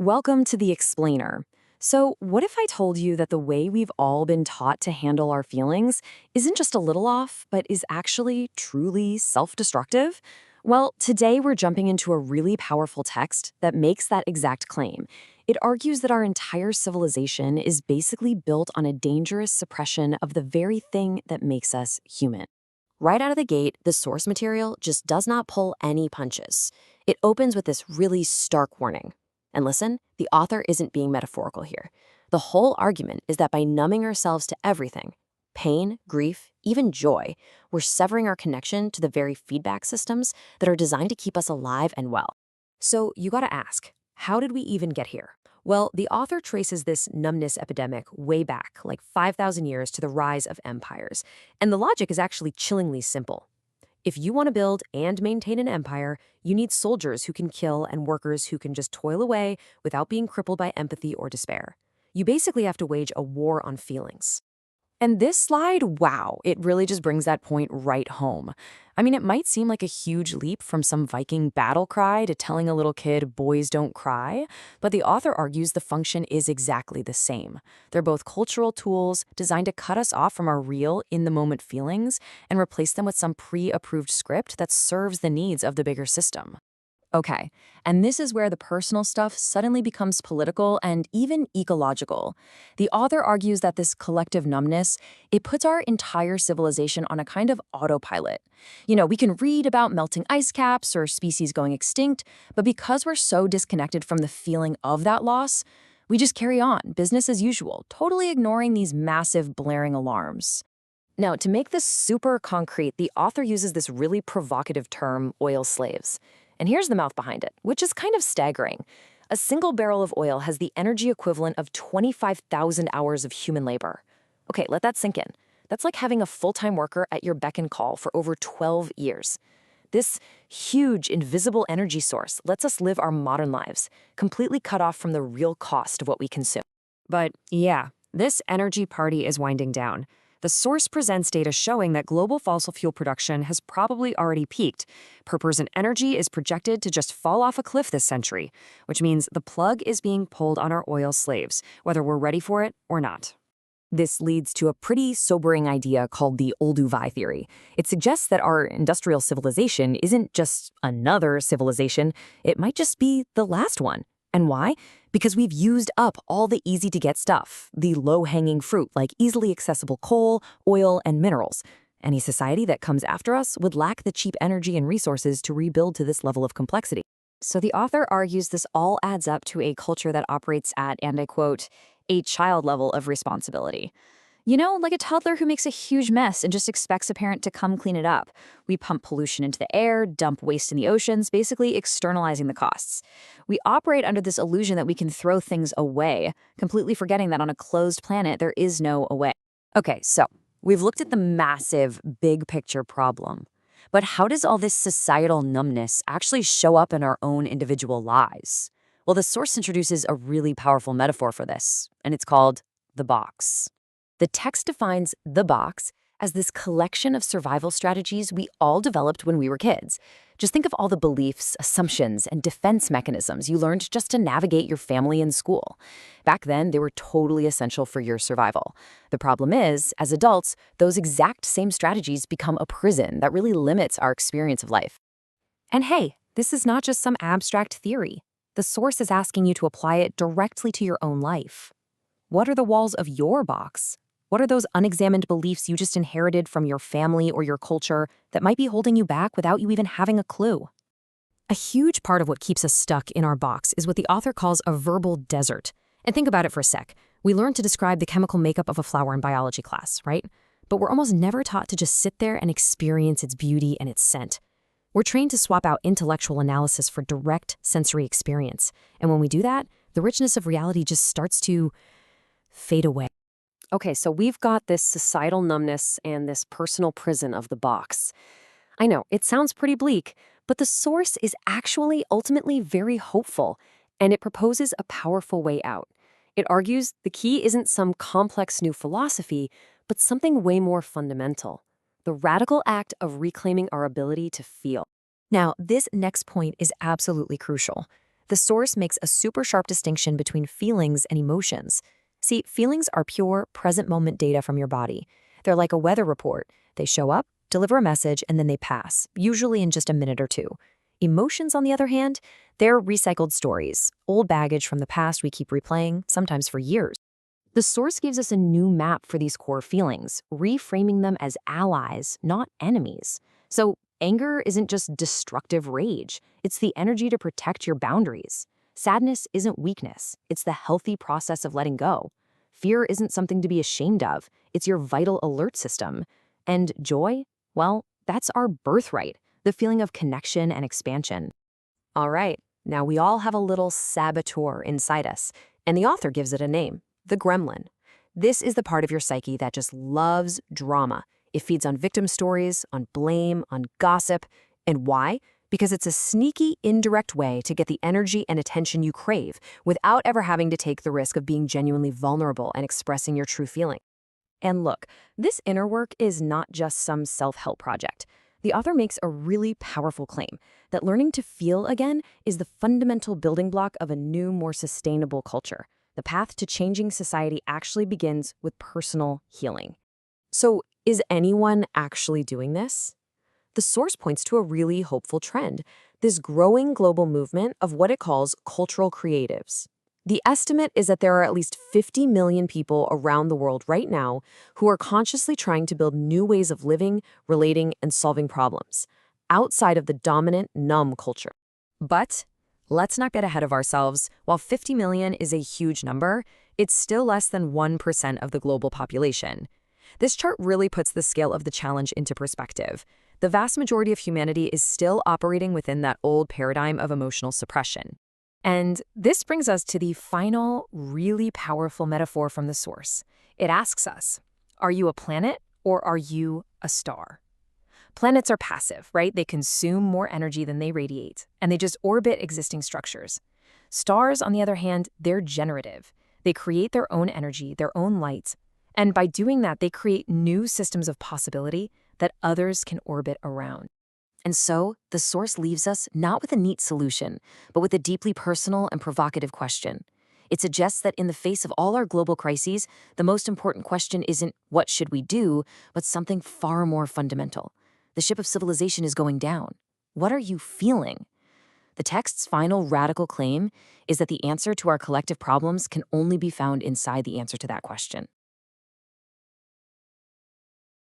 Welcome to The Explainer. So, what if I told you that the way we've all been taught to handle our feelings isn't just a little off, but is actually truly self destructive? Well, today we're jumping into a really powerful text that makes that exact claim. It argues that our entire civilization is basically built on a dangerous suppression of the very thing that makes us human. Right out of the gate, the source material just does not pull any punches. It opens with this really stark warning. And listen, the author isn't being metaphorical here. The whole argument is that by numbing ourselves to everything, pain, grief, even joy, we're severing our connection to the very feedback systems that are designed to keep us alive and well. So you gotta ask, how did we even get here? Well, the author traces this numbness epidemic way back, like 5,000 years, to the rise of empires. And the logic is actually chillingly simple. If you want to build and maintain an empire, you need soldiers who can kill and workers who can just toil away without being crippled by empathy or despair. You basically have to wage a war on feelings. And this slide, wow, it really just brings that point right home. I mean, it might seem like a huge leap from some Viking battle cry to telling a little kid, boys don't cry, but the author argues the function is exactly the same. They're both cultural tools designed to cut us off from our real, in-the-moment feelings and replace them with some pre-approved script that serves the needs of the bigger system. Okay, and this is where the personal stuff suddenly becomes political and even ecological. The author argues that this collective numbness, it puts our entire civilization on a kind of autopilot. We can read about melting ice caps or species going extinct, but because we're so disconnected from the feeling of that loss, we just carry on, business as usual, totally ignoring these massive blaring alarms. Now, to make this super concrete, the author uses this really provocative term, oil slaves. And here's the math behind it, which is kind of staggering. A single barrel of oil has the energy equivalent of 25,000 hours of human labor. Okay, let that sink in. That's like having a full-time worker at your beck and call for over 12 years. This huge, invisible energy source lets us live our modern lives, completely cut off from the real cost of what we consume. But yeah, this energy party is winding down. The source presents data showing that global fossil fuel production has probably already peaked. Per person energy is projected to just fall off a cliff this century, which means the plug is being pulled on our oil slaves, whether we're ready for it or not. This leads to a pretty sobering idea called the Olduvai theory. It suggests that our industrial civilization isn't just another civilization, it might just be the last one. And why? Because we've used up all the easy-to-get stuff, the low-hanging fruit like easily accessible coal, oil, and minerals. Any society that comes after us would lack the cheap energy and resources to rebuild to this level of complexity. So the author argues this all adds up to a culture that operates at, and I quote, a child level of responsibility. Like a toddler who makes a huge mess and just expects a parent to come clean it up. We pump pollution into the air, dump waste in the oceans, basically externalizing the costs. We operate under this illusion that we can throw things away, completely forgetting that on a closed planet, there is no away. Okay, so we've looked at the massive, big picture problem. But how does all this societal numbness actually show up in our own individual lives? Well, the source introduces a really powerful metaphor for this, and it's called the box. The text defines the box as this collection of survival strategies we all developed when we were kids. Just think of all the beliefs, assumptions, and defense mechanisms you learned just to navigate your family and school. Back then, they were totally essential for your survival. The problem is, as adults, those exact same strategies become a prison that really limits our experience of life. And hey, this is not just some abstract theory. The source is asking you to apply it directly to your own life. What are the walls of your box? What are those unexamined beliefs you just inherited from your family or your culture that might be holding you back without you even having a clue? A huge part of what keeps us stuck in our box is what the author calls a verbal desert. And think about it for a sec. We learn to describe the chemical makeup of a flower in biology class, right? But we're almost never taught to just sit there and experience its beauty and its scent. We're trained to swap out intellectual analysis for direct sensory experience. And when we do that, the richness of reality just starts to fade away. Okay, so we've got this societal numbness and this personal prison of the box. I know, it sounds pretty bleak, but the source is actually ultimately very hopeful, and it proposes a powerful way out. It argues the key isn't some complex new philosophy, but something way more fundamental: the radical act of reclaiming our ability to feel. Now, this next point is absolutely crucial. The source makes a super sharp distinction between feelings and emotions. See, feelings are pure, present moment data from your body. They're like a weather report. They show up, deliver a message, and then they pass, usually in just a minute or two. Emotions, on the other hand, they're recycled stories, old baggage from the past we keep replaying, sometimes for years. The source gives us a new map for these core feelings, reframing them as allies, not enemies. So, anger isn't just destructive rage, it's the energy to protect your boundaries. Sadness isn't weakness, it's the healthy process of letting go. Fear isn't something to be ashamed of, it's your vital alert system. And joy? Well, that's our birthright, the feeling of connection and expansion. All right, now we all have a little saboteur inside us, and the author gives it a name, the gremlin. This is the part of your psyche that just loves drama. It feeds on victim stories, on blame, on gossip. And why? Because it's a sneaky, indirect way to get the energy and attention you crave without ever having to take the risk of being genuinely vulnerable and expressing your true feeling. And look, this inner work is not just some self-help project. The author makes a really powerful claim that learning to feel again is the fundamental building block of a new, more sustainable culture. The path to changing society actually begins with personal healing. So, is anyone actually doing this? The source points to a really hopeful trend, this growing global movement of what it calls cultural creatives. The estimate is that there are at least 50 million people around the world right now who are consciously trying to build new ways of living, relating, and solving problems, outside of the dominant, numb culture. But let's not get ahead of ourselves. While 50 million is a huge number, it's still less than 1% of the global population. This chart really puts the scale of the challenge into perspective. The vast majority of humanity is still operating within that old paradigm of emotional suppression. And this brings us to the final, really powerful metaphor from the source. It asks us, are you a planet or are you a star? Planets are passive, right? They consume more energy than they radiate, and they just orbit existing structures. Stars, on the other hand, they're generative. They create their own energy, their own light, and by doing that, they create new systems of possibility that others can orbit around. And so, the source leaves us not with a neat solution, but with a deeply personal and provocative question. It suggests that in the face of all our global crises, the most important question isn't what should we do, but something far more fundamental. The ship of civilization is going down. What are you feeling? The text's final radical claim is that the answer to our collective problems can only be found inside the answer to that question.